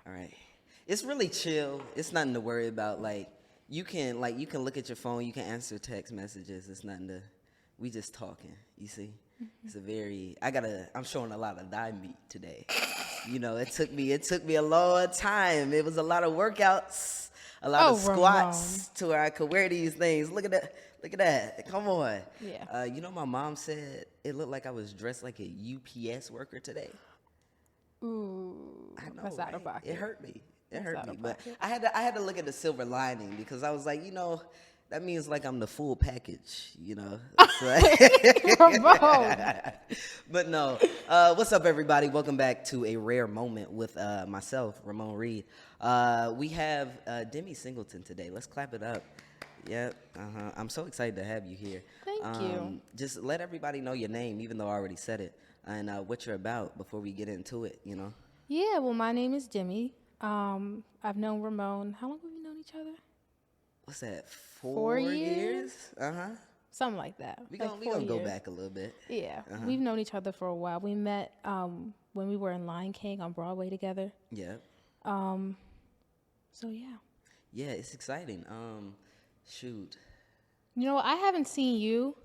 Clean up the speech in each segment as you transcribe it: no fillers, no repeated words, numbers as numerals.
All right. It's really chill. It's nothing to worry about. You can look at your phone. You can answer text messages. It's nothing to. We just talking. You see. It's a very. I'm showing a lot of thigh meat today. It took me a long time. It was a lot of workouts, a lot of squats to where I could wear these things. Look at that. Look at that. Come on. Yeah. My mom said it looked like I was dressed like a UPS worker today. Ooh. I know, That's out of right? pocket. It hurt me. That's Hurt out me. of But pocket. I had to look at the silver lining because I was like, that means like I'm the full package, It's like- Ramon. But no. What's up, everybody? Welcome back to A Rare Moment with myself, Ramon Reed. We have Demi Singleton today. Let's clap it up. Yep. I'm so excited to have you here. Thank you. Just let everybody know your name, even though I already said it, and what you're about before we get into it, Yeah, well, my name is Demi. I've known Ramon. How long have we known each other? What's that? 4 years? Something like that. We like gonna go back a little bit. Yeah, we've known each other for a while. We met when we were in Lion King on Broadway together. Yeah. So yeah. Yeah, it's exciting. Shoot. I haven't seen you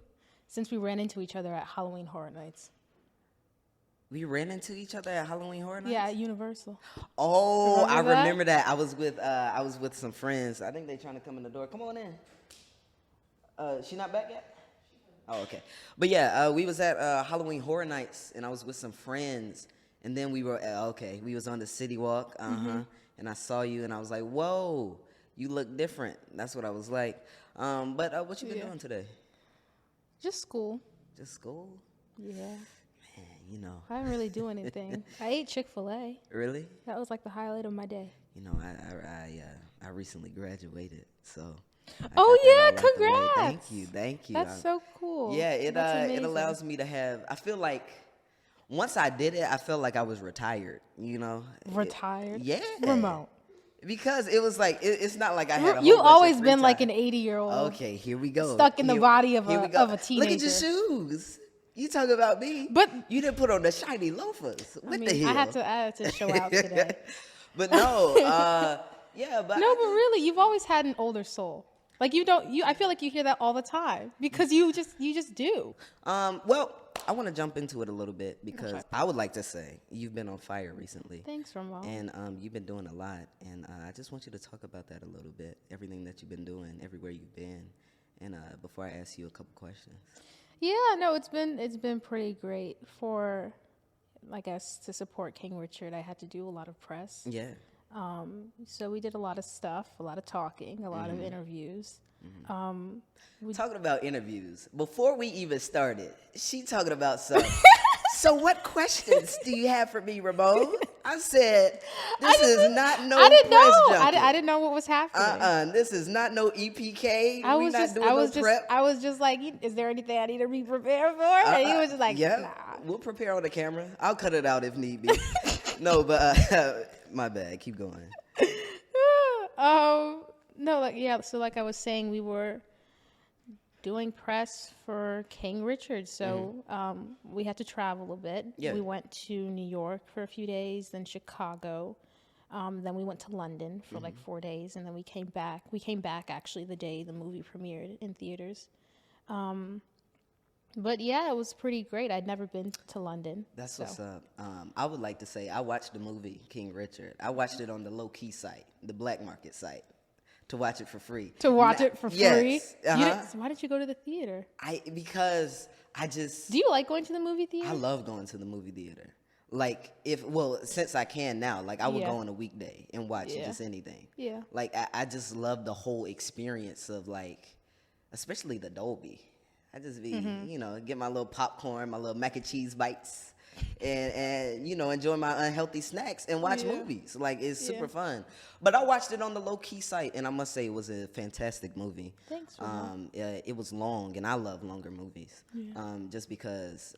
since we ran into each other at Halloween Horror Nights. We ran into each other at Halloween Horror Nights? Yeah, at Universal. Oh, Remember that? I remember that. I was with some friends. I think they trying to come in the door. Come on in. She not back yet? Oh, okay. But yeah, we was at Halloween Horror Nights, and I was with some friends, and then we were we was on the City Walk, and I saw you, and I was like, whoa, you look different. That's what I was like. But what you been doing today? Just school. Just school? Yeah. Man, I didn't really do anything. I ate Chick-fil-A. Really? That was like the highlight of my day. I recently graduated, so. Oh yeah, got that all out the way. congrats! Thank you. That's so cool. Yeah, That's it amazing. allows me to have. I feel like once I did it, I felt like I was retired. Retired? Yeah. Ramon. Because it was like it's not like I had. You've bunch always of free been like time. an 80-year-old. Okay, here we go. Stuck in the body of here we a go. teenager. Look at your shoes. You talk about me, But you didn't put on the shiny loafers. What the hell? I had to show out today. But no, yeah, but No, but really, you've always had an older soul. Like I feel like you hear that all the time because you just do. Well, I want to jump into it a little bit because Okay. I would like to say you've been on fire recently. Thanks, Ramon. And you've been doing a lot, and I just want you to talk about that a little bit. Everything that you've been doing, everywhere you've been, and before I ask you a couple questions. Yeah, no, it's been pretty great for, I guess, to support King Richard. I had to do a lot of press. Yeah. So we did a lot of stuff, a lot of talking, a lot of interviews. Talking about interviews, before we even started, she talking about something. So what questions do you have for me, Ramon? I said, this is not no I didn't press know. junket. I didn't know what was happening. This is not no EPK. I We was not just, doing I was no just, prep. I was just like, is there anything I need to be prepared for? And he was just like, yeah, nah. we'll prepare on the camera. I'll cut it out if need be. No, but my bad. Keep going. No, so like I was saying, we were doing press for King Richard, so we had to travel a bit. Yeah. We went to New York for a few days, then Chicago, then we went to London for like 4 days, and then we came back. We came back actually the day the movie premiered in theaters. But yeah, it was pretty great. I'd never been to London. That's what's up. I would like to say I watched the movie King Richard. I watched it on the low-key site, the black market site, to watch it for free. To watch it for free? Yes. So why didn't you go to the theater? Because I just... Do you like going to the movie theater? I love going to the movie theater. Like, since I can now, like, I would go on a weekday and watch just anything. Yeah. Like, I just love the whole experience of, like, especially the Dolby. I just be, get my little popcorn, my little mac and cheese bites, and enjoy my unhealthy snacks and watch movies. Like, it's super fun. But I watched it on the low-key site, and I must say it was a fantastic movie. Thanks, it was long, and I love longer movies. Just because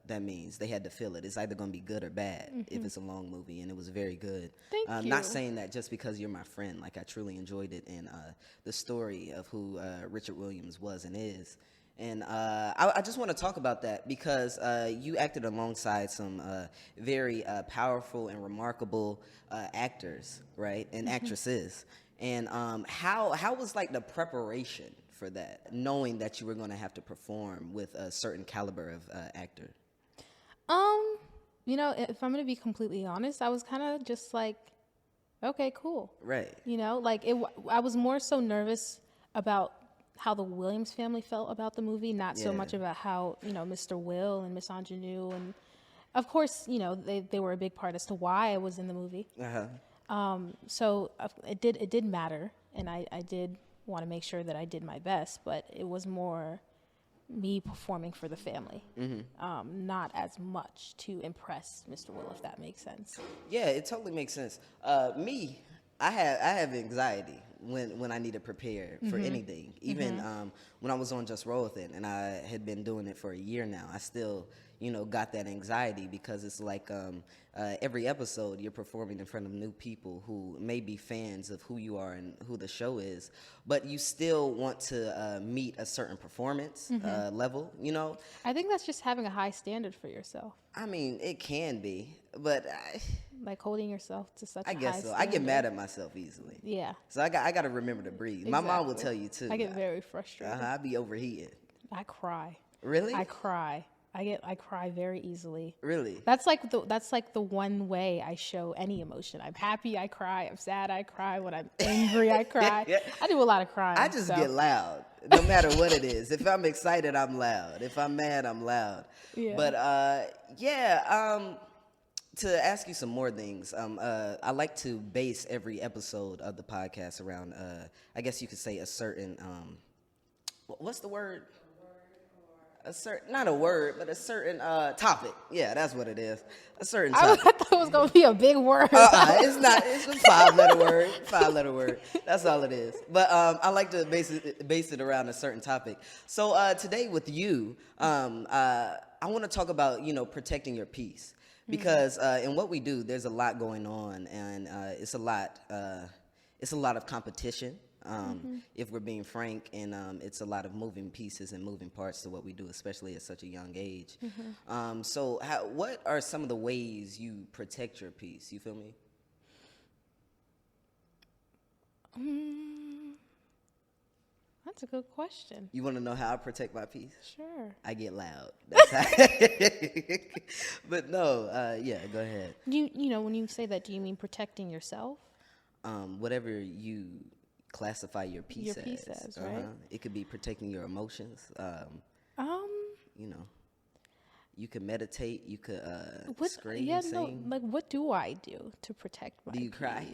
that means they had to fill it. It's either going to be good or bad if it's a long movie, and it was very good. Thank you. Not saying that just because you're my friend. Like, I truly enjoyed it, and the story of who Richard Williams was and is And I just want to talk about that because you acted alongside some very powerful and remarkable actors, right, and actresses. And how was like the preparation for that, knowing that you were going to have to perform with a certain caliber of actor? You know, if I'm going to be completely honest, I was kind of just like, okay, cool. Right. You know, like I was more so nervous about how the Williams family felt about the movie, not so much about how, you know, Mr. Will and Miss Ingenue, and of course, you know, they were a big part as to why I was in the movie. So it did matter, and I did want to make sure that I did my best, but it was more me performing for the family, not as much to impress Mr. Will, if that makes sense. Yeah, it totally makes sense. I have anxiety when I need to prepare for anything. Even when I was on Just Roll With It, and I had been doing it for a year now, I still, you know, got that anxiety because it's like every episode you're performing in front of new people who may be fans of who you are and who the show is, but you still want to meet a certain performance level, you know? I think that's just having a high standard for yourself. I mean, it can be, but like holding yourself to such a high guess so. standard. I get mad at myself easily. Yeah. So I got to remember to breathe. My mom will tell you too. I get very frustrated. I be overheated. I cry. Really? I cry. I cry very easily. Really? That's like the one way I show any emotion. I'm happy, I cry. I'm sad, I cry. When I'm angry, I cry. I do a lot of crying. I just get loud, no matter what it is. If I'm excited, I'm loud. If I'm mad, I'm loud. Yeah. But to ask you some more things, I like to base every episode of the podcast around, I guess you could say a certain, what's the word? Not a word, but a certain topic. Yeah, that's what it is. A certain topic. I thought it was going to be a big word. It's not. It's a 5-letter word. 5-letter word. That's all it is. But I like to base it around a certain topic. So today with you, I want to talk about, you know, protecting your peace. Because in what we do, there's a lot going on, and it's a lot of competition. If we're being frank, and it's a lot of moving pieces and moving parts to what we do, especially at such a young age. So what are some of the ways you protect your peace? You feel me? That's a good question. You want to know how I protect my peace? Sure. I get loud. That's how. But no, go ahead. You know, when you say that, do you mean protecting yourself? Whatever you classify your peace as, right? It could be protecting your emotions. You know, you could meditate. You could scream, sing. No, like what do I do to protect my peace? Do you cry?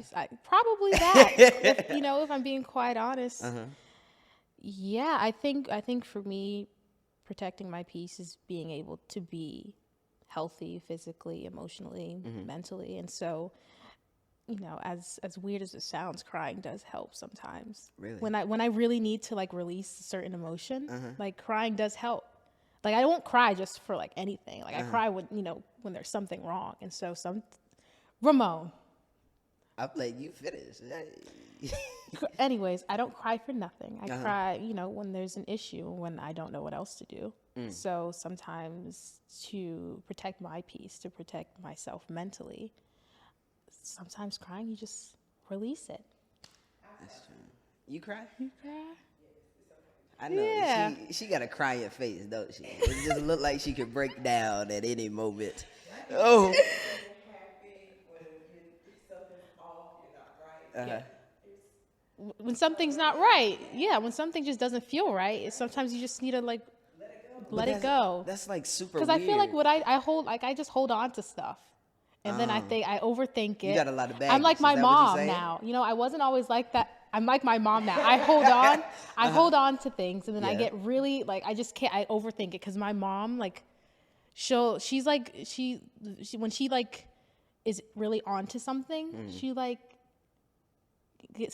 Probably that. if I'm being quite honest. Yeah, I think for me, protecting my peace is being able to be healthy physically, emotionally, mentally, and so. You know, as weird as it sounds, crying does help sometimes. Really? When I really need to like release a certain emotion, like crying does help. Like I won't cry just for like anything. Like I cry when when there's something wrong. And so Ramon. I'm like, you finish. Anyways, I don't cry for nothing. I cry, when there's an issue, when I don't know what else to do. So sometimes to protect my peace, to protect myself mentally, sometimes crying, you just release it. That's true. You cry? You cry? I know. Yeah. She got a crying face, don't she? It just look like she could break down at any moment. Oh. When something's not right. Yeah, when something just doesn't feel right, sometimes you just need to like let it go. That's like super weird. Because I feel like what I hold, like I just hold on to stuff. And then I overthink it. You got a lot of baggage. I'm like my mom now. I wasn't always like that. I'm like my mom now. I hold on. I hold on to things, and then I get really like I just can't. I overthink it because my mom like, she's like she when she like is really onto something, she like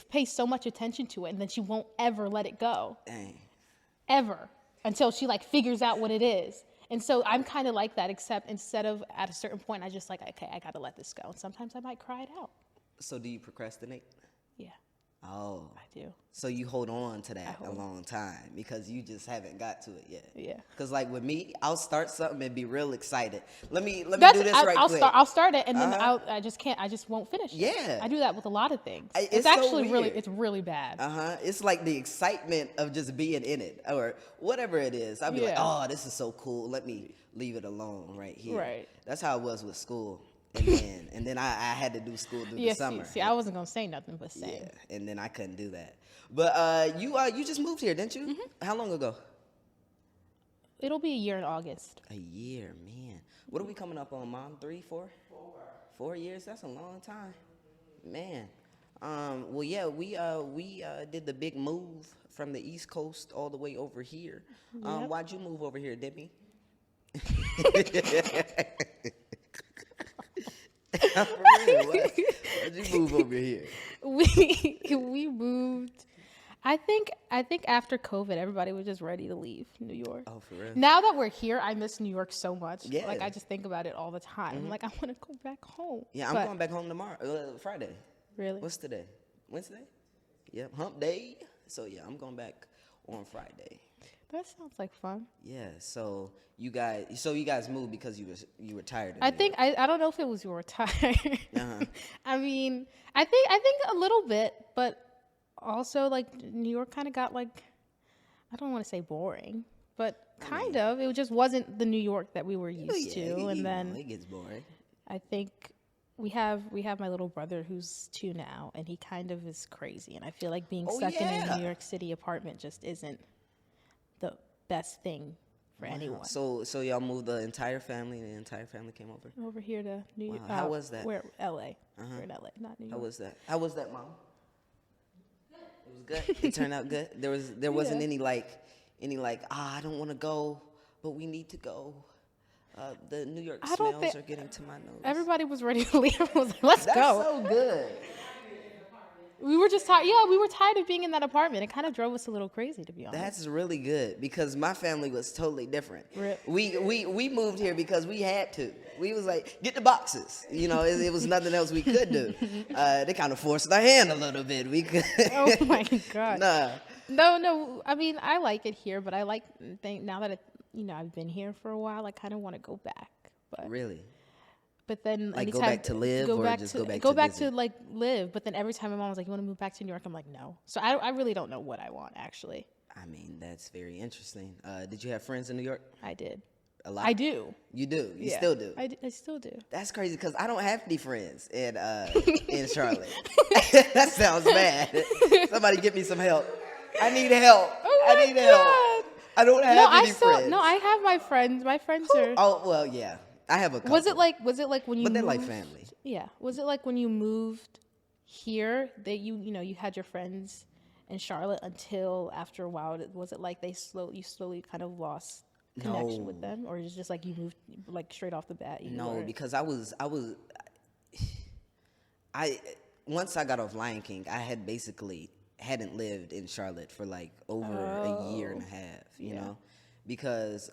pays so much attention to it, and then she won't ever let it go. Dang. Ever until she like figures out what it is. And so I'm kind of like that, except instead of at a certain point, I just like, okay, I got to let this go. And sometimes I might cry it out. So do you procrastinate? Yeah. Oh. I do. So you hold on to that a long time because you just haven't got to it yet. Yeah. Because like with me, I'll start something and be real excited. Let me do this I'll quick. I'll start it and then I just can't. I just won't finish. Yeah. I do that with a lot of things. It's actually so really. weird. It's really bad. It's like the excitement of just being in it or whatever it is. I'll be like, oh, this is so cool. Let me leave it alone right here. Right. That's how it was with school. And then I had to do school through the summer. See, I wasn't gonna say nothing but same. Yeah, and then I couldn't do that. But you just moved here, didn't you? Mm-hmm. How long ago? It'll be a year in August. A year, man. What are we coming up on, Mom? 3, 4? 4 years? That's a long time, man. Well, yeah, we did the big move from the East Coast all the way over here. Yep. Why'd you move over here, Demi? For real, why'd you move over here? We moved. I think after COVID, everybody was just ready to leave New York. Oh, for real? Now that we're here, I miss New York so much. Yeah. Like I just think about it all the time. Mm-hmm. Like I want to go back home. Yeah, I'm going back home tomorrow, Friday. Really? What's today? Wednesday? Yep, hump day. So yeah, I'm going back on Friday. That sounds like fun. Yeah, so you guys moved because you were tired. I don't know if it was you were tired. I mean, I think a little bit, but also like New York kind of got like, I don't want to say boring, but kind of. It just wasn't the New York that we were used to. And then it gets boring. I think we have my little brother who's 2 now, and he kind of is crazy. And I feel like being stuck in a New York City apartment just isn't the best thing for anyone. So y'all moved the entire family, and the entire family came over here to New York. How was that? We're LA. We're in LA, not New York. How was that, Mom? It was good. It turned out good. There wasn't any like I don't want to go, but we need to go. The New York smells are getting to my nose. Everybody was ready to leave. I was like, let's go. That's so good. We were just tired. Yeah, we were tired of being in that apartment. It kind of drove us a little crazy, to be honest. That's really good because my family was totally different. Rip. We moved here because we had to. We was like, get the boxes. You know, it was nothing else we could do. They kind of forced our hand a little bit. We could. Oh my God. Nah. No. I mean, I like it here, but I think now that I've been here for a while, I kind of want to go back. But really. But then like go back to live or just go back to like live. But then every time my mom was like, you want to move back to New York? I'm like, no. So I really don't know what I want, actually. I mean, that's very interesting. Did you have friends in New York? I did. A lot? I do. You do? You still do? I still do. That's crazy because I don't have any friends in Charlotte. That sounds bad. Somebody get me some help. I need help. Oh my God. I don't have any friends. No, I have my friends. My friends are. Oh, well, yeah. I have a couple. Was it like when you But they're moved? like family. Yeah. Was it like when you moved here that you had your friends in Charlotte until after a while? Was it like you slowly kind of lost connection with them, or is it just like you moved like straight off the bat? Because I once I got off Lion King, I had basically hadn't lived in Charlotte for like over a year and a half, you know, because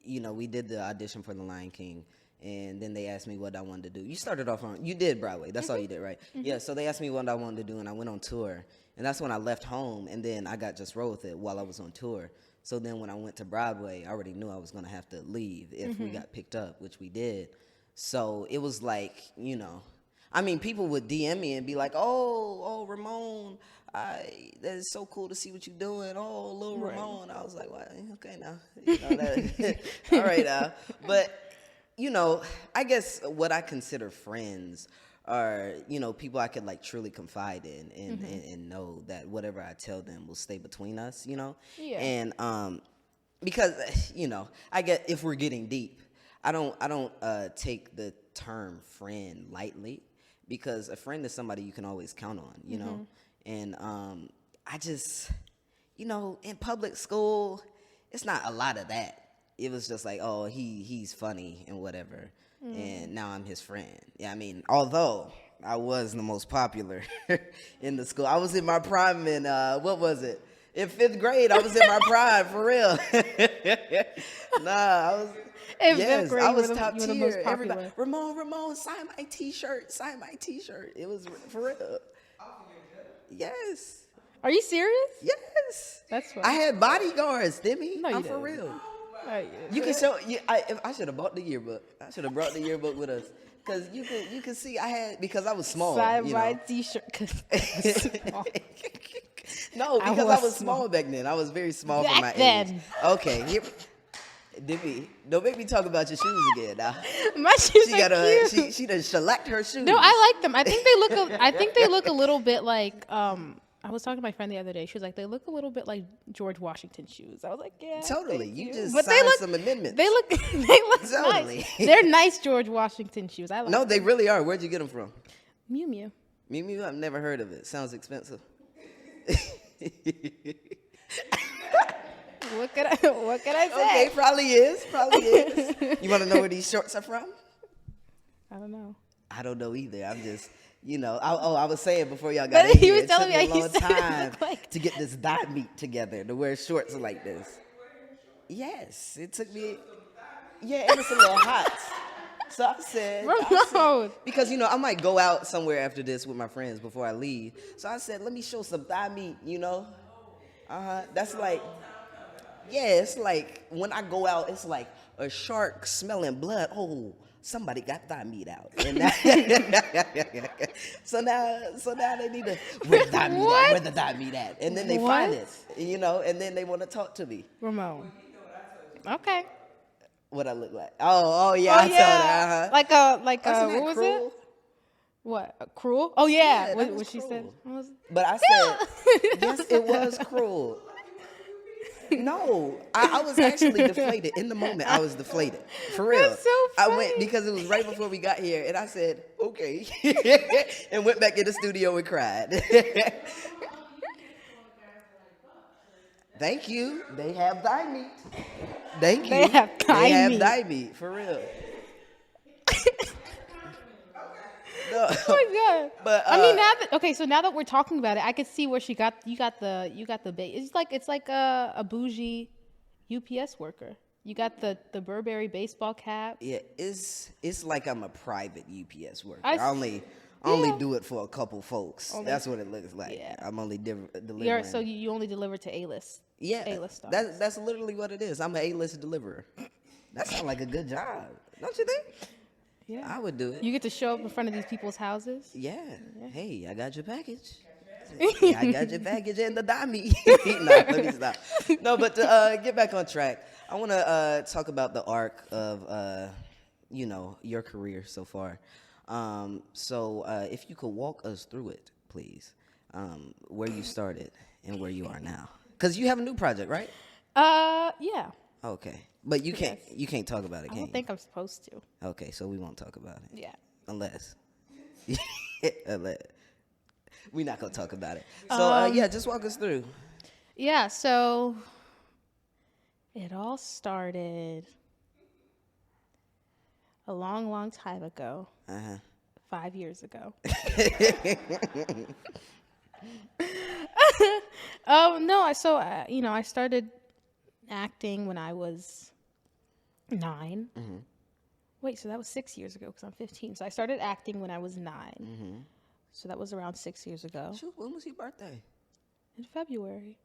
we did the audition for the Lion King, and then they asked me what I wanted to do. You started off you did Broadway. That's all you did, right? Mm-hmm. Yeah, so they asked me what I wanted to do, and I went on tour. And that's when I left home, and then I got just roll with it while I was on tour. So then when I went to Broadway, I already knew I was going to have to leave if we got picked up, which we did. So it was like, I mean, people would DM me and be like, oh, Ramon, that is so cool to see what you're doing. Oh, little Ramon. I was like, well, okay now. All right. But, I guess what I consider friends are, people I could like truly confide in and know that whatever I tell them will stay between us, Yeah. And because, I get if we're getting deep, I don't take the term friend lightly. Because a friend is somebody you can always count on, you know? And I just, in public school, it's not a lot of that. It was just like, oh, he's funny and whatever. And now I'm his friend. Yeah, I mean, although I was the most popular in the school. I was in my prime in, what was it? In 5th grade, I was in my prime, for real. Nah, I was. In Yes, fifth grade, I you was were the- top you were the tier. most Everybody, popular. Ramon, sign my T-shirt, sign my T-shirt. It was for real. Yes, Are you serious? yes. That's fine. I had bodyguards, Demi. No, you I'm for didn't. real. Like, You can show. I should have bought the yearbook. I should have brought the yearbook with us, cause you can see I had, because I was small. sign You my know. T-shirt. 'Cause small. No, I because was I was small back then. I was very small for Back my then. age. Okay, here. Demi, don't make me talk about your shoes again. Now. My shoes She are got a cute. she done shellacked her shoes. No, I like them. I think they look. I think they look a little bit like. I was talking to my friend the other day. She was like, they look a little bit like George Washington shoes. I was like, yeah. Totally. thank You you. just But signed some amendments. They look. They look Totally. nice. They're nice George Washington shoes. I like. No, them. they really are. Where'd you get them from? Mew Mew. Mew, I've never heard of it. Sounds expensive. What could I say? Okay, probably is. You want to know where these shorts are from? I don't know. I don't know either. I'm just, I was saying before y'all got But in he here, was it telling took me, me a he long said it time looked like- to get this thigh meat together, to wear shorts like this. Yes, it took me. Yeah, and it's a little hot. So I said, Ramon. because I might go out somewhere after this with my friends before I leave. So I said, let me show some thigh meat. That's like, yeah, it's like when I go out, it's like a shark smelling blood. Oh, somebody got thigh meat out. And so now they need to, where the thigh meat at? Where the thigh meat at? And then they find it, and then they want to talk to me. Ramon. Okay. What I look like? Oh yeah, I told her. Like Wasn't that what was cruel? it? What, cruel? Oh yeah, Yeah, that was what she said. cruel. What was it? But I said, yes, it was cruel. No, I was actually deflated. In the moment, I was deflated. For real. That's so I funny. went, because it was right before we got here, and I said, okay. And went back in the studio and cried. Thank you. They have thigh meat. Thank you. They have thigh meat. thigh meat, for real. No. Oh my god! But I mean, now that we're talking about it, I could see where you got the it's like a bougie UPS worker. You got the Burberry baseball cap. Yeah, it's like I'm a private UPS worker. I I only do it for a couple folks. That's what it looks like. Yeah. I'm only delivering. So you only deliver to A-list. Yeah, A-list stars. that's literally what it is. I'm an A-list deliverer. That sounds like a good job, don't you think? Yeah. I would do it. You get to show up in front of these people's houses. Yeah. Hey, I got your package. I got your package and the dummy. No, let me stop. No, but to get back on track, I want to talk about the arc of, your career so far. So if you could walk us through it, please, where you started and where you are now. Because you have a new project, right? Yeah. Okay. But you can't talk about it, I can don't you? think I'm supposed to. Okay, so we won't talk about it. Yeah. Unless. We're not going to talk about it. So, just walk us through. Yeah, so it all started a long, long time ago. 5 years ago. I started acting when I was 9. Mm-hmm. Wait, so that was 6 years ago because I'm 15. So I started acting when I was 9. Mm-hmm. So that was around 6 years ago. Shoot, when was your birthday? In February.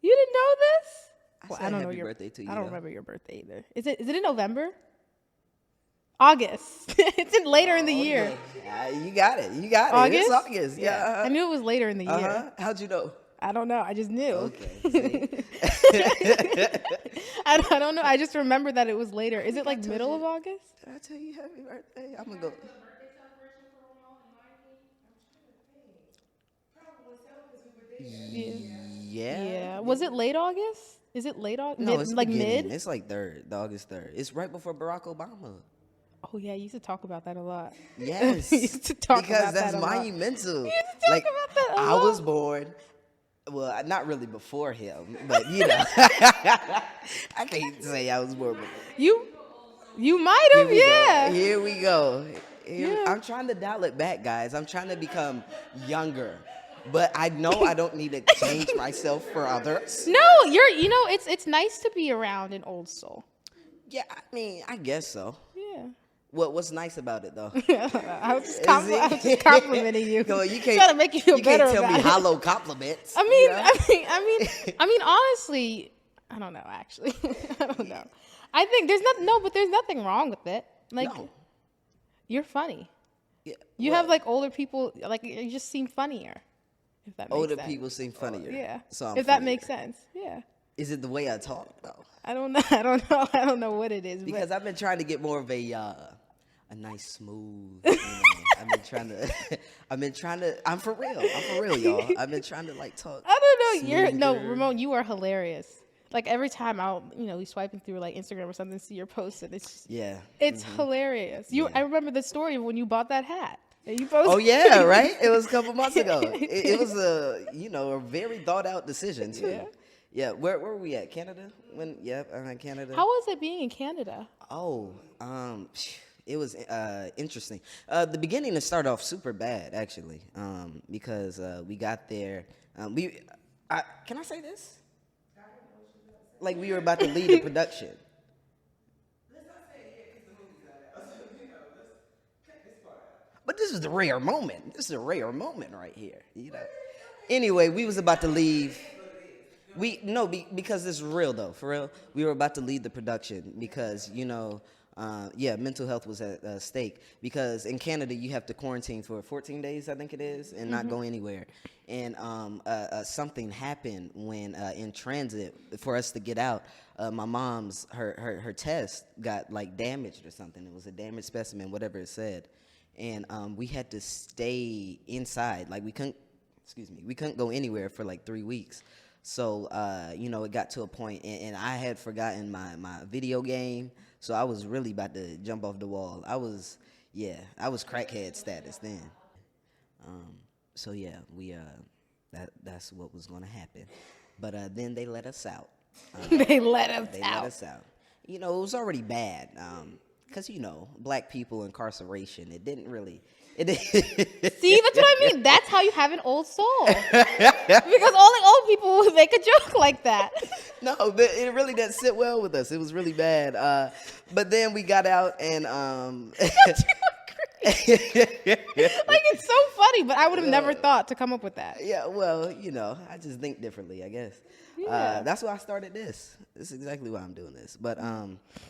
You didn't know this? I said happy birthday to you. I don't remember your birthday either. Is it in November? August. It's later in the year. Yeah, you got it. August? It's August. Yeah. I knew it was later in the year. How'd you know? I don't know. I just knew. Okay. I don't know. I just remember that it was later. Is it like middle of August? Did I tell you happy birthday? I'm going to go. Yeah. Yeah. Was it late August? Is it late August? No, it's like beginning. mid? It's like August 3rd. It's right before Barack Obama. Oh yeah, you used to talk about that a lot. Yes. You used to talk because about that's that a lot. monumental. You used to talk about that a I lot. was born. Well, not really before him, but I can't say I was born before. You might have, yeah. Here we go. Yeah. I'm trying to dial it back, guys. I'm trying to become younger. but I know I don't need to change myself for others. No, it's nice to be around an old soul. Yeah, I mean, I guess so. Yeah. What's nice about it though? I was just complimenting you. No, you can't. Trying to make you feel better can't tell me about it. hollow compliments. I mean, honestly, I don't know. Actually, I don't know. I think there's nothing wrong with it. Like, No. you're funny. Yeah, You have like older people. Like, you just seem funnier. If that makes older sense. people seem funnier. Yeah. So I'm if that funnier. makes sense. Yeah. Is it the way I talk though? I don't know. I don't know what it is. Because but I've been trying to get more of a nice smooth. You know, I've been trying to. I'm for real, y'all. I've been trying to like talk. I don't know. smoother. Ramon, you are hilarious. Like every time I'll, be swiping through like Instagram or something, see your post, and it's hilarious. I remember the story of when you bought that hat. And you posted. Oh yeah, right. It was a couple months ago. It was a very thought out decision too. Yeah. Yeah. Where were we at? Canada? Canada. How was it being in Canada? Oh, it was interesting. The beginning, it started off super bad actually, because we got there. Can I say this? Like we were about to lead the production. But this is the rare moment. This is a rare moment right here. Anyway, we was about to leave. Because this is real though. For real, we were about to lead the production because mental health was at stake. Because in Canada you have to quarantine for 14 days, I think it is, and not go anywhere. And something happened when in transit for us to get out. My mom's her test got like damaged or something. It was a damaged specimen, whatever it said, and we had to stay inside. Like we couldn't go anywhere for like 3 weeks. So, it got to a point, and I had forgotten my video game, so I was really about to jump off the wall. I was crackhead status then. That's what was going to happen. But then they let us out. They let us out. It was already bad, because, black people incarceration, it didn't really... See, that's what I mean. That's how you have an old soul. Because only old people would make a joke like that. No, but it really didn't sit well with us. It was really bad. But then we got out and Like, it's so funny, but I would have never thought to come up with that. Yeah, well, I just think differently, I guess. Yeah. That's why I started this. This is exactly why I'm doing this. But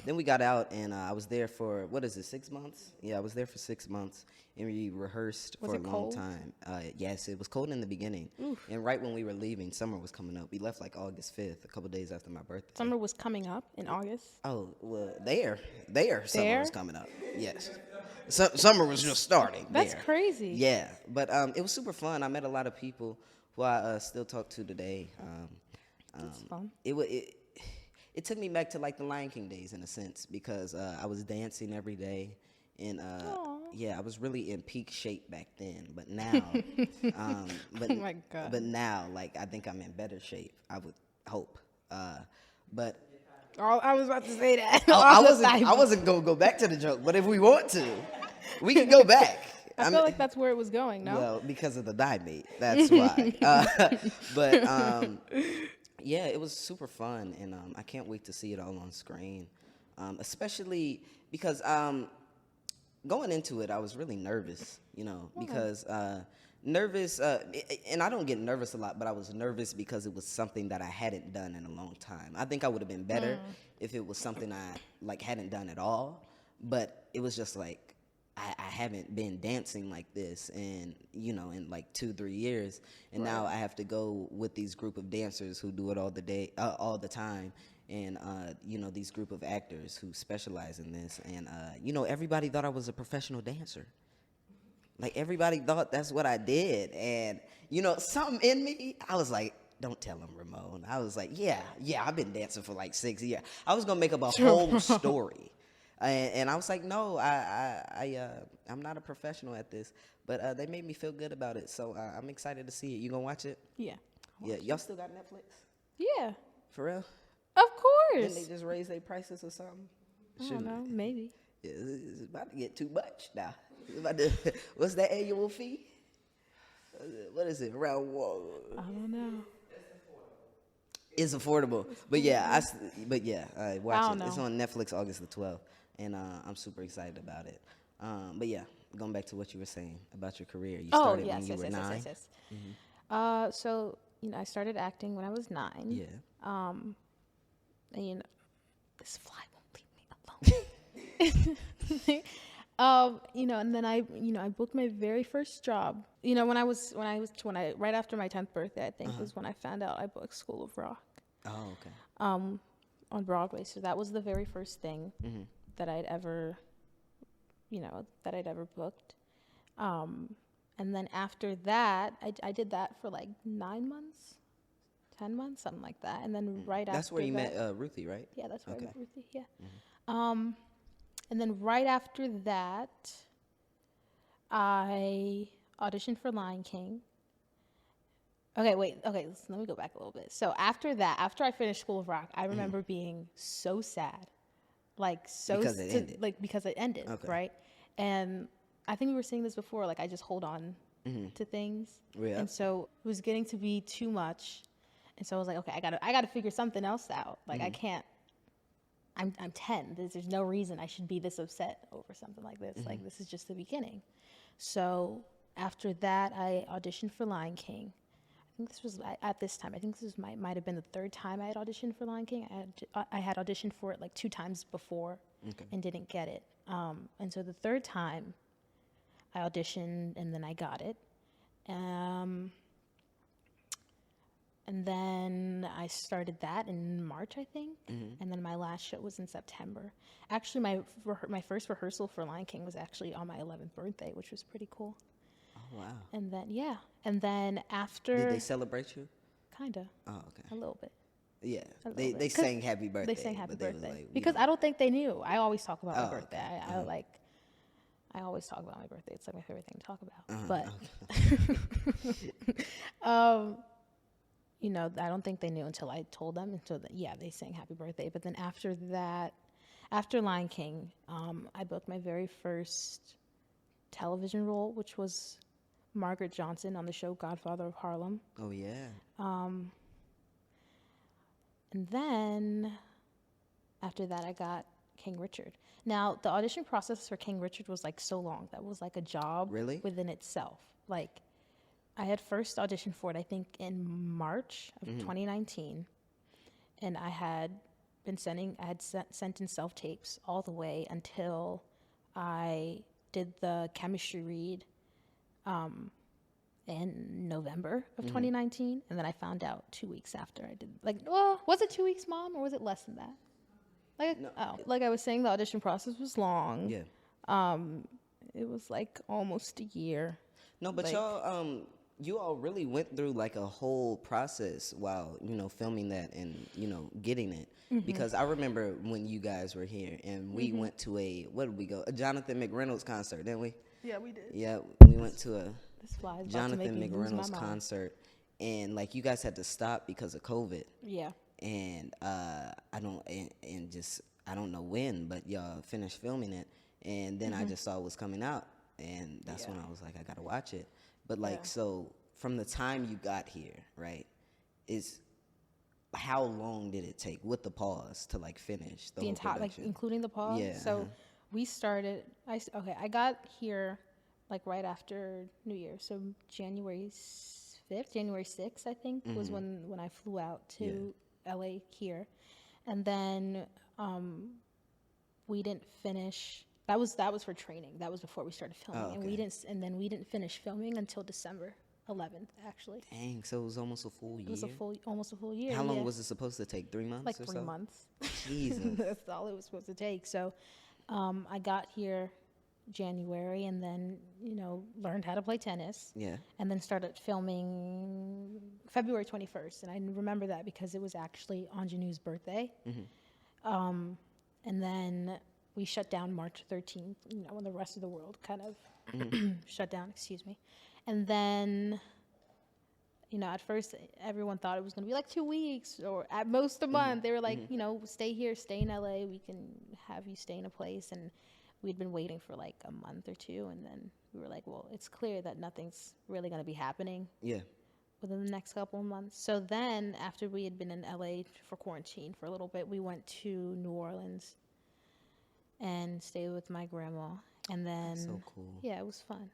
then we got out, and I was there for, 6 months? Yeah, I was there for 6 months, and we rehearsed for a long time. Yes, it was cold in the beginning. Oof. And right when we were leaving, summer was coming up. We left like August 5th, a couple days after my birthday. Summer was coming up in August? Oh, well, summer was coming up. Yes. Summer was just starting. That's crazy. Yeah, but it was super fun. I met a lot of people who I still talk to today. That's fun. It took me back to like the Lion King days in a sense because I was dancing every day, and I was really in peak shape back then. But now, oh my God. But now, like I think I'm in better shape. I would hope. But I was about to say that. I wasn't gonna go back to the joke, but if we want to, we can go back. I feel like that's where it was going. No. Well, because of the dye meat, that's why. Yeah, it was super fun, and I can't wait to see it all on screen. Especially because going into it, I was really nervous, because nervous, and I don't get nervous a lot, but I was nervous because it was something that I hadn't done in a long time. I think I would have been better if it was something I hadn't done at all, but it was just like I haven't been dancing like this in like 2-3 years, and now I have to go with these group of dancers who do it all the time, and these group of actors who specialize in this, and everybody thought I was a professional dancer. Like everybody thought that's what I did, and something in me, I was like, don't tell him, Ramon. I was like, yeah, I've been dancing for like 6 years. I was gonna make up a whole story. And I was like, no, I'm not a professional at this, but they made me feel good about it, so I'm excited to see it. You gonna watch it? Yeah. Yeah. Y'all still got Netflix? Yeah. For real? Of course. Didn't they just raise their prices or something? I don't know. Maybe. Yeah, it's about to get too much now. What's that annual fee? What is it? Around what? I don't know. It's affordable, but yeah, watch don't it. It's know. on Netflix August the 12th, and I'm super excited about it. But yeah, going back to what you were saying about your career, you started when you were 9. Yes. So I started acting when I was 9. Yeah. And this fly won't leave me alone. And then I booked my very first job. When I right after my 10th birthday, I think was when I found out I booked School of Rock. Oh, okay. On Broadway. So that was the very first thing that I'd ever booked. And then after that, I did that for like 9 months, 10 months, something like that. And then That's where you met Ruthie, right? Yeah, that's where I met Ruthie. Yeah. And then right after that, I auditioned for Lion King. Okay, wait. Okay, let me go back a little bit. So after that, after I finished School of Rock, I remember being so sad, Because it ended. because it ended, Okay. right? And I think we were saying this before. Like I just hold on to things, Yeah. and so it was getting to be too much, and so I was like, okay, I gotta figure something else out. Like I can't. I'm 10. There's no reason I should be this upset over something like this. Like this is just the beginning. So after that, I auditioned for Lion King. I think this was at this time. I think this might have been the third time I had auditioned for Lion King. I had auditioned for it like 2 times before and didn't get it. And so the third time I auditioned and then I got it. And then I started that in March, I think. And then my last show was in September. Actually, my first rehearsal for Lion King was actually on my 11th birthday, which was pretty cool. Oh, wow. And then, yeah. And then after... Did they celebrate you? Kind of. Oh, okay. A little bit. Yeah. A little bit. They sang happy birthday. They sang happy but they was birthday. like, Because I don't think they knew. I always talk about my Oh, birthday. okay. I always talk about my birthday. It's like my favorite thing to talk about. But, I don't think they knew until I told them. And so, they sang happy birthday. But then after that, after Lion King, I booked my very first television role, which was Margaret Johnson on the show Godfather of Harlem. Oh, yeah. And then after that, I got King Richard. Now, the audition process for King Richard was like so long. That was like a job Really? within itself. Like, I had first auditioned for it, I think, in March of 2019. And I had sent in self-tapes all the way until I did the chemistry read in November of 2019. And then I found out 2 weeks after I did, was it 2 weeks, Mom, or was it less than that? Like I was saying, the audition process was long. Yeah. It was like almost a year. No, but you all really went through like a whole process while, filming that and, getting it. Because I remember when you guys were here and we went to a Jonathan McReynolds concert, didn't we? Yeah, we did. Yeah, we went to a Jonathan McReynolds concert, and like you guys had to stop because of COVID. Yeah. And I don't know when, but y'all finished filming it, and then I just saw it was coming out, and that's when I was like, I gotta watch it. But so from the time you got here, right, how long did it take with the pause to like finish the whole entire, production? including the pause? Yeah. So we started, I got here like right after New Year. So January 6th, I think, was when I flew out to LA here. And then we didn't finish. That was for training. That was before we started filming. Oh, okay. And we didn't finish filming until December 11th, actually. Dang, so it was almost a full year. It was almost a full year. How long was it supposed to take? 3 months like or 3 so? months. Jesus. That's all it was supposed to take. So I got here January and then, learned how to play tennis. Yeah. And then started filming February 21st. And I remember that because it was actually Anjanu's birthday. And then we shut down March 13th, when the rest of the world kind of shut down, excuse me. And then, at first everyone thought it was going to be like 2 weeks or at most a month. They were like, stay here, stay in LA. We can have you stay in a place. And we'd been waiting for like a month or two, and then we were like, well, it's clear that nothing's really going to be happening. Yeah. Within the next couple of months. So then, after we had been in LA for quarantine for a little bit, we went to New Orleans and stayed with my grandma. And then, so cool. Yeah, it was fun.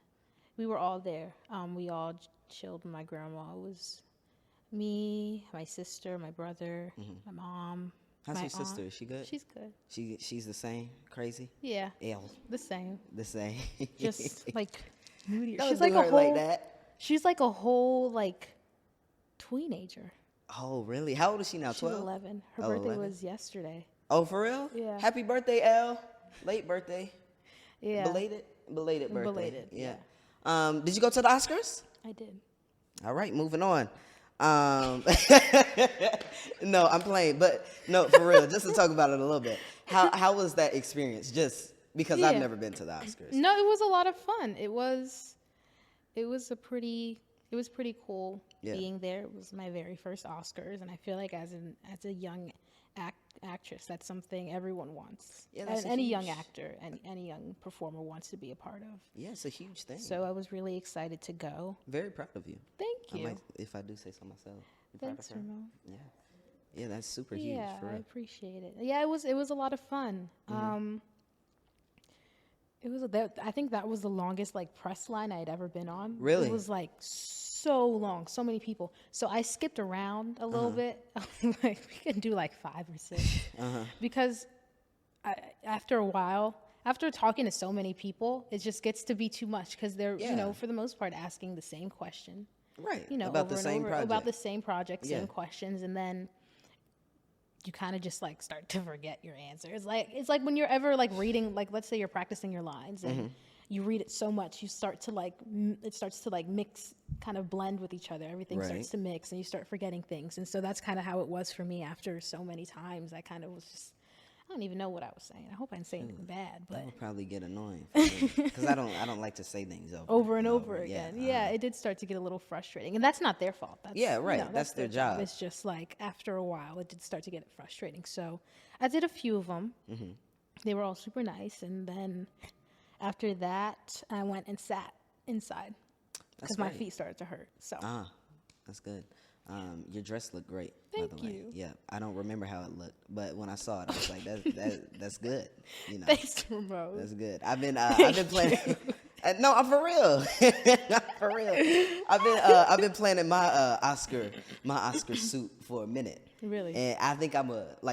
We were all there. We all chilled with my grandma. It was me, my sister, my brother, my mom. How's my your sister? aunt. Is she good? She's good. She's the same? Crazy? Yeah. L. The same. The same. Just like moody. Don't She's do like her a whole. like that. She's like a whole like teenager. Oh, really? How old is she now? She's 12? 11. Her Oh, birthday 11? was yesterday. Oh, for real? Yeah. Happy birthday, L. Late birthday. Yeah. Belated birthday. Belated, yeah. Did you go to the Oscars? I did. All right, moving on. No, I'm playing, but no, for real, just to talk about it a little bit. How was that experience? Just because I've Yeah. never been to the Oscars. No, it was a lot of fun. It was pretty cool Yeah. being there. It was my very first Oscars, and I feel like as a young actress, that's something everyone wants. Yeah, that's and any huge- young actor and any young performer wants to be a part of. Yeah, it's a huge thing. So I was really excited to go. Very proud of you. Thank you. If I do say so myself. You proud Thanks, of her? Ramon. Yeah. Yeah, that's super huge. Yeah, For I real. appreciate it. Yeah, it was a lot of fun. I think that was the longest like press line I'd ever been on. Really? It was like so long, so many people. So I skipped around a little bit. Like we could do like 5 or 6 because after a while, after talking to so many people, it just gets to be too much because they're Yeah. for the most part asking the same question. Right. About about over the and same over project. about the same project, same Yeah. questions, and then you kind of just like start to forget your answer. It's like when you're ever like reading, like let's say you're practicing your lines and you read it so much, you start to like it starts to like mix, kind of blend with each other. Everything Right. starts to mix, and you start forgetting things. And so that's kind of how it was for me after so many times. I kind of was just. I don't even know what I was saying. I hope I didn't say anything bad, but That would probably get annoying because I don't like to say things over and over again. Yeah, it did start to get a little frustrating, and that's not their fault. That's, Yeah, right. That's their job. It's just like after a while, it did start to get frustrating. So I did a few of them. They were all super nice, and then after that, I went and sat inside because my great. feet started to hurt. So That's good. Your dress looked great. Thank by the way. you. Yeah, I don't remember how it looked, but when I saw it, I was like, that's good. You know, thanks, Ramon. that's good. I've been planning. No, I'm for real. For real. I've been planning my Oscar suit for a minute. Really? And I think I'm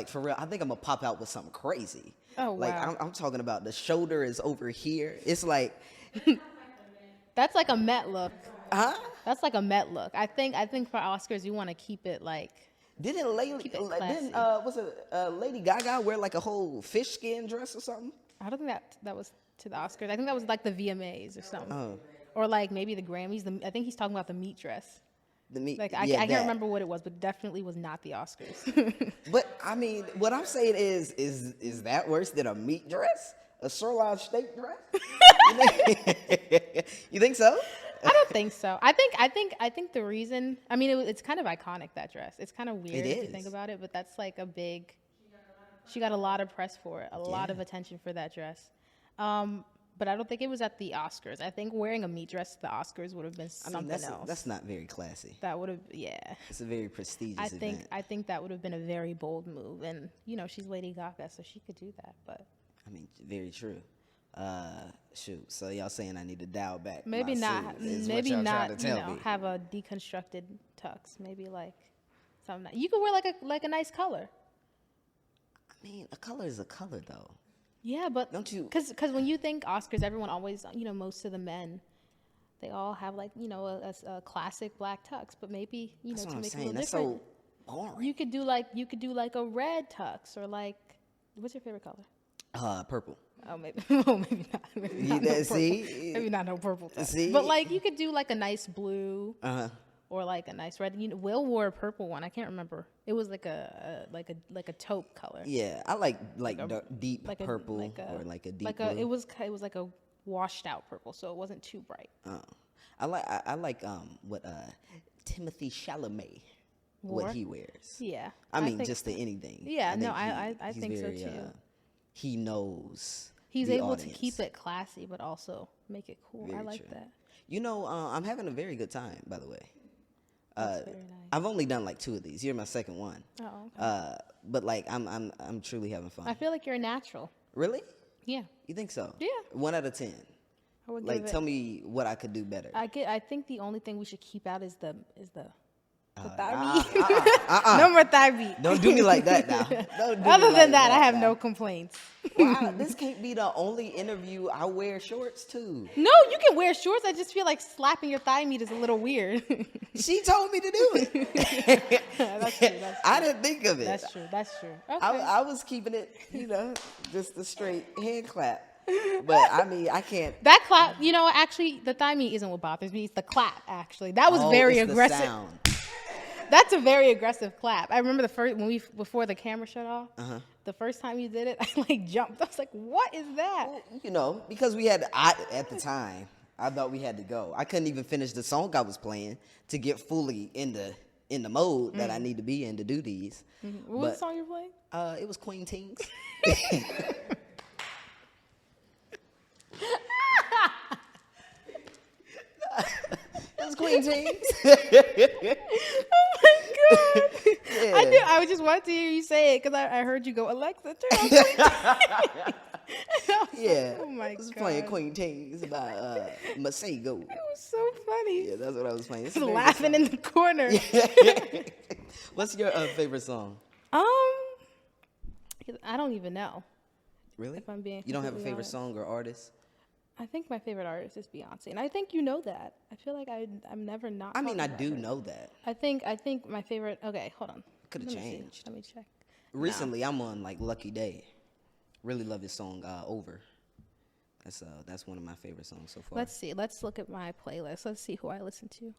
for real. I think I'm gonna pop out with something crazy. Oh, Like wow. I'm talking about the shoulder is over here. It's like, That's like a Met look. huh? That's like a Met look. I think for Oscars, you want to keep it like. Didn't Keep it classy. Lady Gaga wear like a whole fish skin dress or something? I don't think that was to the Oscars. I think that was like the VMAs or something. Oh. Or like maybe the Grammys. I think he's talking about the meat dress. The meat. Like I yeah, can't that. remember what it was, but definitely was not the Oscars. But I mean, what I'm saying is that worse than a meat dress? A sirloin steak dress? You think so? I don't think so. I think the reason. I mean, it's kind of iconic, that dress. It's kind of weird if you think is. about it, but that's like a big. She got a lot of press for it, a lot of attention for that dress. But I don't think it was at the Oscars. I think wearing a meat dress at the Oscars would have been something else. That's not very classy. That would have, yeah. It's a very prestigious event. I think that would have been a very bold move, and she's Lady Gaga, so she could do that. But I mean, very true. Shoot. So y'all saying I need to dial back? maybe my not. suit is what Maybe y'all not. trying to tell me. Have a deconstructed tux. Maybe like something. You could wear like a nice color. I mean, a color is a color, though. Yeah, but Don't you- Because when you think Oscars, everyone always, most of the men, they all have like a classic black tux. But maybe That's to what I'm make it a saying. little That's different, so boring. you could do like a red tux or like what's your favorite color? Purple. Oh, maybe maybe not. Maybe not no purple. See? Maybe not no purple tux. See? But like you could do like a nice blue Uh-huh. or like a nice red. Will wore a purple one. I can't remember. It was like a taupe color. Yeah, I like deep Like a- purple like a- or like a deep like blue. it was like a washed out purple, so it wasn't too bright. I like what Timothy Chalamet Wore? what he wears. Yeah. I mean, think just so. to anything. Yeah, I no, think I he's think so very, too. he knows He's the able audience. to keep it classy, but also make it cool. Very I like true. that. You know, I'm having a very good time, by the way. That's very nice. I've only done like 2 of these. You're my second one. Oh, okay. But like, I'm truly having fun. I feel like you're a natural. Really? Yeah. You think so? Yeah. 1 out of 10. I would Like, give it, tell me what I could do better. I think the only thing we should keep out is the thigh uh-uh, meat. No more thigh meat. Don't do me like that now. Don't do Other me than like that, I have now. no complaints. Wow, this can't be the only interview I wear shorts to. No, you can wear shorts. I just feel like slapping your thigh meat is a little weird. She told me to do it. That's true. I didn't think of it. That's true. That's true. Okay. I was keeping it, just a straight hand clap. But I mean, I can't. That clap, actually, the thigh meat isn't what bothers me. It's the clap, actually. That was Oh, very it's the aggressive. sound. That's a very aggressive clap. I remember before the camera shut off, Uh-huh. the first time you did it, I like jumped. I was like, what is that? Well, because at the time, I thought we had to go. I couldn't even finish the song I was playing to get fully in the mode that I need to be in to do these. What was the song you were playing? It was Queen Tings. It was Queen Tings. Oh my god! Yeah. I knew. I just wanted to hear you say it because I heard you go, Alexa, turn on Queen Tings. Yeah. Oh my I was god! playing Queen Tings by Masego. It was so funny. Yeah, that's what I was playing. It's a Just very good laughing in the corner. song. What's your favorite song? I don't even know. Really? If I'm being You don't have a completely favorite honest. song or artist? I think my favorite artist is Beyonce, and I think you know that. I feel like I'm never not. I mean, talking I about do her. know that. I think my favorite. Okay, hold on. Could've Let me see. changed. Let me check. Recently, I'm on like Lucky Day. Really love his song Over. That's one of my favorite songs so far. Let's see. Let's look at my playlist. Let's see who I listen to.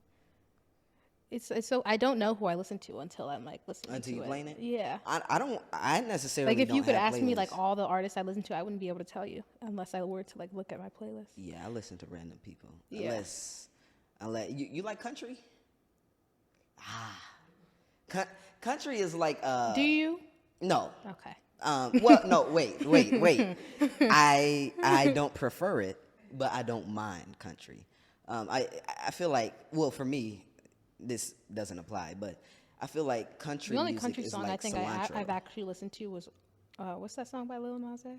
It's so I don't know who I listen to until I'm like listening Until to you it. playing it? Yeah. I necessarily Like if you don't could have ask me playlists. like all the artists I listen to, I wouldn't be able to tell you unless I were to like look at my playlist. Yeah, I listen to random people. Yeah. Unless you like country? Country is like Do you? no. Okay. Well, no, wait. I don't prefer it, but I don't mind country. I feel like, well, for me, this doesn't apply, but I feel like country The only music country is song like I think cilantro. I've actually listened to was what's that song by Lil Nas X?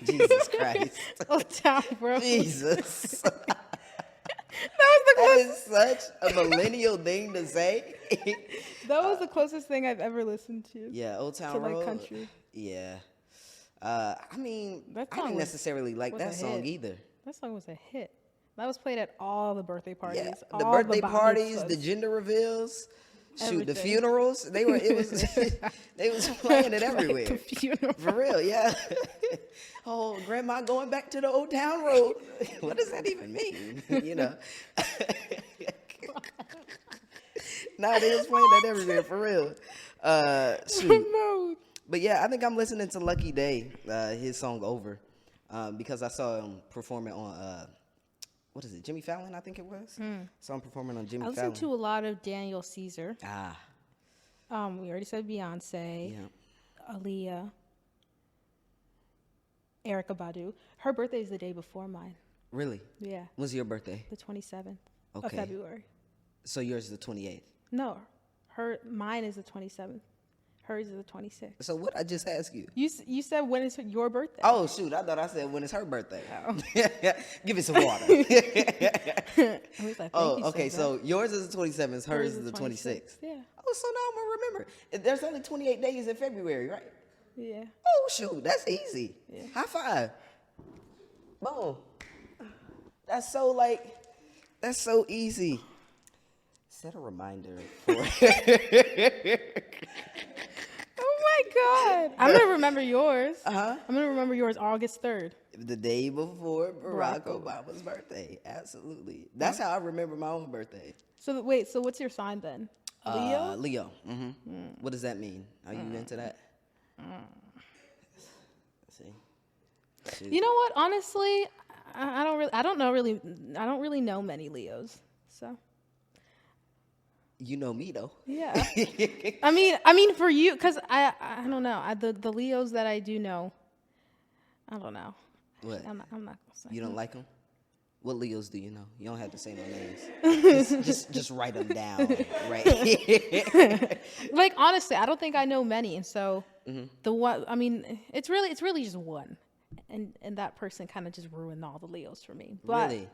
Jesus Christ. Old Town Road. Jesus. That That is such a millennial thing to say. was the closest thing I've ever listened to. Yeah, Old Town To, like, Road. country. Yeah. I mean, That I song didn't was- necessarily like was that a song hit. either. That song was a hit. That was played at all the birthday parties. Yeah, the all birthday bar parties, the mitzvahs. gender reveals, shoot, the Everything. funerals. They was playing it everywhere. The funeral. For real, yeah. Oh, grandma going back to the Old Town Road. What does that even mean? Nah, they was playing that everywhere, for real. Shoot. No. But yeah, I think I'm listening to Lucky Day, his song Over, because I saw him performing on, what is it, Jimmy Fallon, I think it was? Saw him performing on Jimmy I Fallon. listened to a lot of Daniel Caesar. Ah, We already said Beyonce, yeah. Aaliyah, Erykah Badu. Her birthday is the day before mine. Really? Yeah, When's your birthday? the 27th of Okay. February. So yours is the 28th. No, mine is the 27th. Hers is the 26th. So what I just asked you? You said when is your birthday? Oh, shoot, I thought I said when it's her birthday. Oh. Give me some water. I was like, Oh, thank you, okay, Susan. so yours is the 27th, hers is the 26th. Yeah, Oh, so now I'm going to remember. There's only 28 days in February, right? yeah. Oh, shoot, that's easy. Yeah. High five. Boom. That's so easy. Set a reminder for Oh my God. I'm going to remember yours. Uh-huh. I'm going to remember yours August 3rd. the day before Barack Barack Obama's birthday. Absolutely. That's how I remember my own birthday. So wait, so what's your sign then? Leo? Leo. Mm-hmm. What does that mean? Are you into that? Let's see. Shoot. You know what? Honestly, I don't really know many Leos. So You know me though. yeah. I mean for you, because I don't know. The Leos that I do know, I don't know. What? I'm not gonna say. You don't like them? What Leos do you know? You don't have to say no names. just write them down right here. Like, honestly, I don't think I know many, and so Mm-hmm. the one, I mean, it's really just one, and that person kind of just ruined all the Leos for me. But, Really?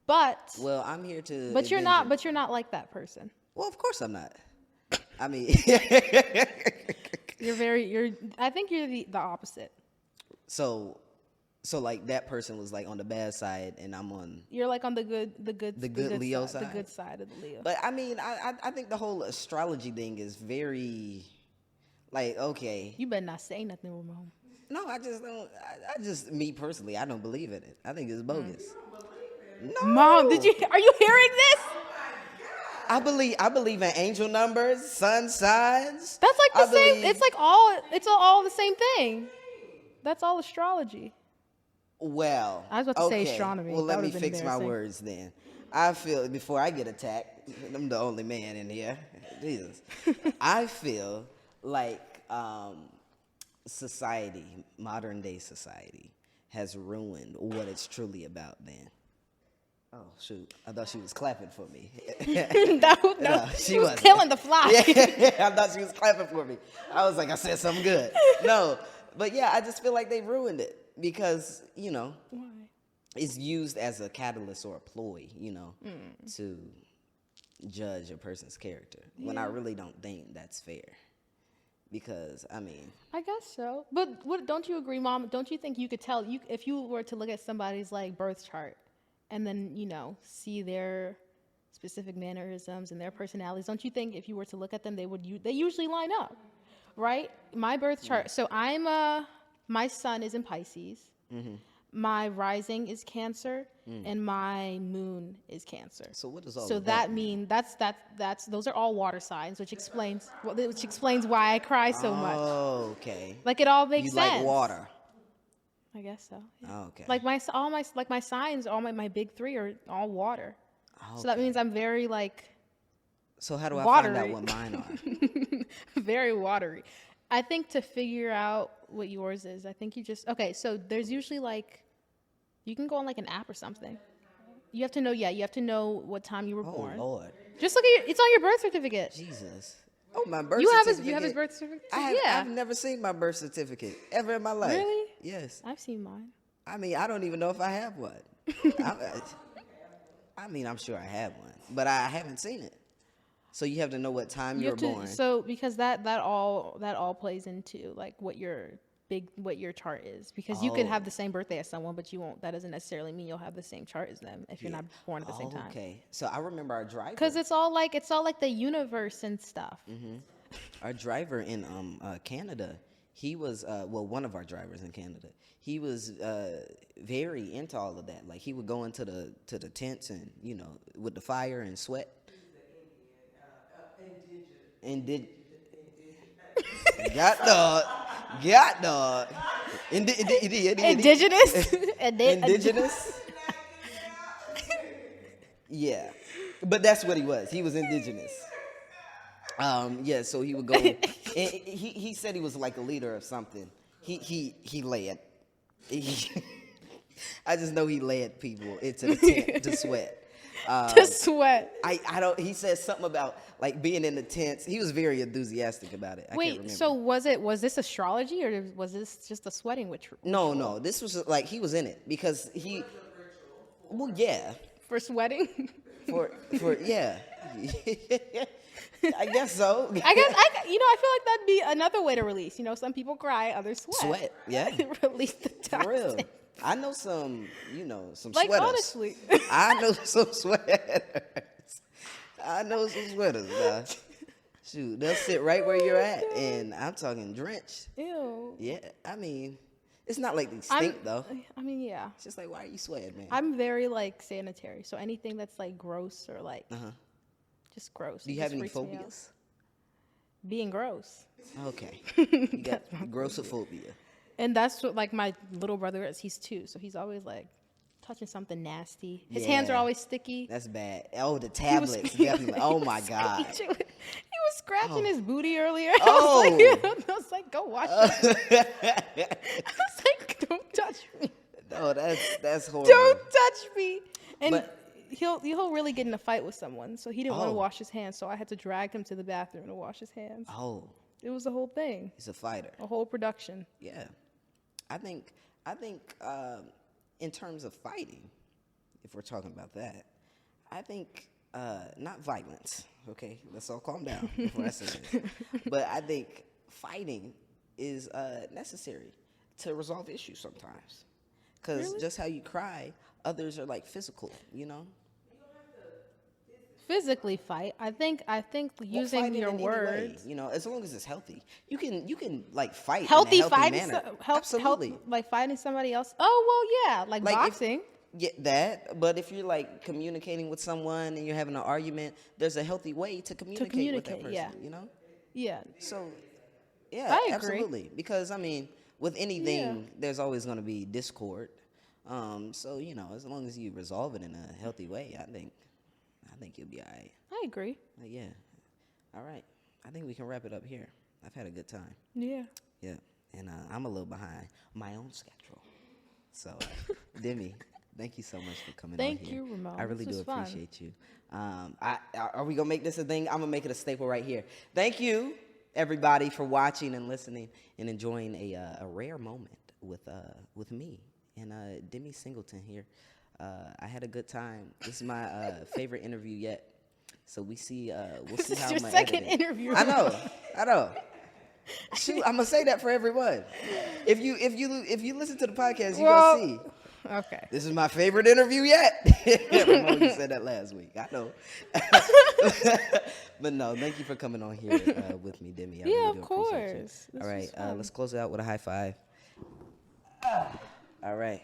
But Well, I'm here to. but you're avenge not. it. But you're not like that person. Well, of course I'm not. I mean, I think you're the opposite. so like that person was like on the bad side, and I'm on. You're like on the good Leo side? the good side of the Leo. But I mean, I think the whole astrology thing is very, like, okay. You better not say nothing, Ramon. No, I just don't. I just, me personally, I don't believe in it. I think it's bogus. No. Mom, are you hearing this? I believe in angel numbers, sun signs. That's like the same. It's all the same thing. That's all astrology. Well, I was about to say astronomy. Well, let That me would've been fix my embarrassing. words then. I feel, before I get attacked, I'm the only man in here. Jesus. I feel like society, modern day society, has ruined what it's truly about then. Oh, shoot. I thought she was clapping for me. No, she was wasn't. killing the fly. Yeah, I thought she was clapping for me. I was like, I said something good. No, but yeah, I just feel like they ruined it because, you know, Why? it's used as a catalyst or a ploy, you know, to judge a person's character. When I really don't think that's fair. Because, I mean, I guess so. But don't you agree, Mom? Don't you think you could tell if you were to look at somebody's like birth chart and then, you know, see their specific mannerisms and their personalities? Don't you think if you were to look at them, they usually line up, right? My birth chart. So my sun is in Pisces. Mm-hmm. My rising is Cancer, and my moon is Cancer. so what does all So of that mean? means that's those are all water signs, which explains why I cry so much. Oh, okay. Like, it all makes You sense. like water. I guess so. Yeah. Oh, okay. Like my signs, all my big three are all water. So that Okay. means I'm very So how do I watery. find out what mine are? very watery. I think to figure out what yours is, I think so there's usually you can go on like an app or something. You have to know what time you were Oh, born. Lord. Just look at it's on your birth certificate. Jesus. Oh, my birth You certificate. have his birth certificate? I've never seen my birth certificate ever in my life. Really? Yes. I've seen mine. I mean, I don't even know if I have one. I mean, I'm sure I have one, but I haven't seen it. So you have to know what time you were born. So because that all plays into like what your chart is, because you could have the same birthday as someone, but you won't. That doesn't necessarily mean you'll have the same chart as them if you're not born at the same time. Okay. So I remember our driver. Because it's all like the universe and stuff. Our driver in Canada, he was one of our drivers in Canada. He was very into all of that. Like, he would go into the tents and, you know, with the fire and sweat. Got dog. Indigenous. Indigenous. Yeah, but that's what he was. He was indigenous. Yeah. So he would go. And he said he was like a leader of something. He led. I just know he led people into the tent to sweat. To sweat. I don't. He said something about like being in the tents. He was very enthusiastic about it. I can't Wait, remember. so was this astrology or was this just a sweating ritual? No. This was like he was in it because he. Well, yeah. For sweating? For yeah. I guess so. I feel like that'd be another way to release. You know, some people cry, others sweat. Sweat, yeah. Release the toxin. For real. I know some Like, sweaters. honestly. I know some sweaters. Nah. Shoot, they'll sit right where you're at, and I'm talking drenched. Ew. Yeah, I mean, it's not like they stink though. I mean, yeah. It's just like, why are you sweating, man? I'm very like sanitary, so anything that's like gross or like just gross. Do you have any phobias? Being gross. Okay. You got grossophobia. And that's what like my little brother is. He's 2, so he's always like touching something nasty. His Yeah. hands are always sticky. That's bad. Oh, the tablets. Definitely. Oh my God. He was scratching his booty earlier. Oh. I was like, go wash it. I was like, Don't touch me. No, that's horrible. Don't touch me. And But- he'll really get in a fight with someone, so he didn't want to Oh. wash his hands. So I had to drag him to the bathroom to wash his hands. Oh, It was a whole thing, he's a fighter. a whole production. Yeah, I think in terms of fighting, if we're talking about that, I think not violence. Okay, let's all calm down before I say this. But I think fighting is necessary to resolve issues sometimes, because Really? just how you cry, others are like physical. You know. Physically fight. I think Well, using fighting your in any way, words. you know, as long as it's healthy, you can like fight Healthy in a healthy fighting, manner. Absolutely. Like fighting somebody else. Oh well, yeah, like Like, if- boxing. Yeah, that. But if you're like communicating with someone and you're having an argument, there's a healthy way to communicate with that person. yeah. You know. Yeah, So, yeah, I agree. absolutely. Because I mean, with anything, there's always going to be discord. So you know, as long as you resolve it in a healthy way, I think you'll be all right. I agree. Yeah. All right. I think we can wrap it up here. I've had a good time. Yeah. Yeah. And I'm a little behind my own schedule. So, Demi, thank you so much for coming on Thank here. you, Ramon. I really This do was fun. appreciate you. Are we going to make this a thing? I'm going to make it a staple right here. Thank you, everybody, for watching and listening and enjoying a rare moment with me and Demi Singleton here. I had a good time. This is my favorite interview yet. So we'll see how This is I'm your gonna second edit it. interview. I know. Shoot, I'm gonna say that for everyone. If you listen to the podcast, you're gonna see. Okay. This is my favorite interview yet. Ramon, you said that last week. I know. But no, thank you for coming on here with me, Demi. I Yeah, really of do appreciate you. course. This All right, was fun. let's close it out with a high five. All right.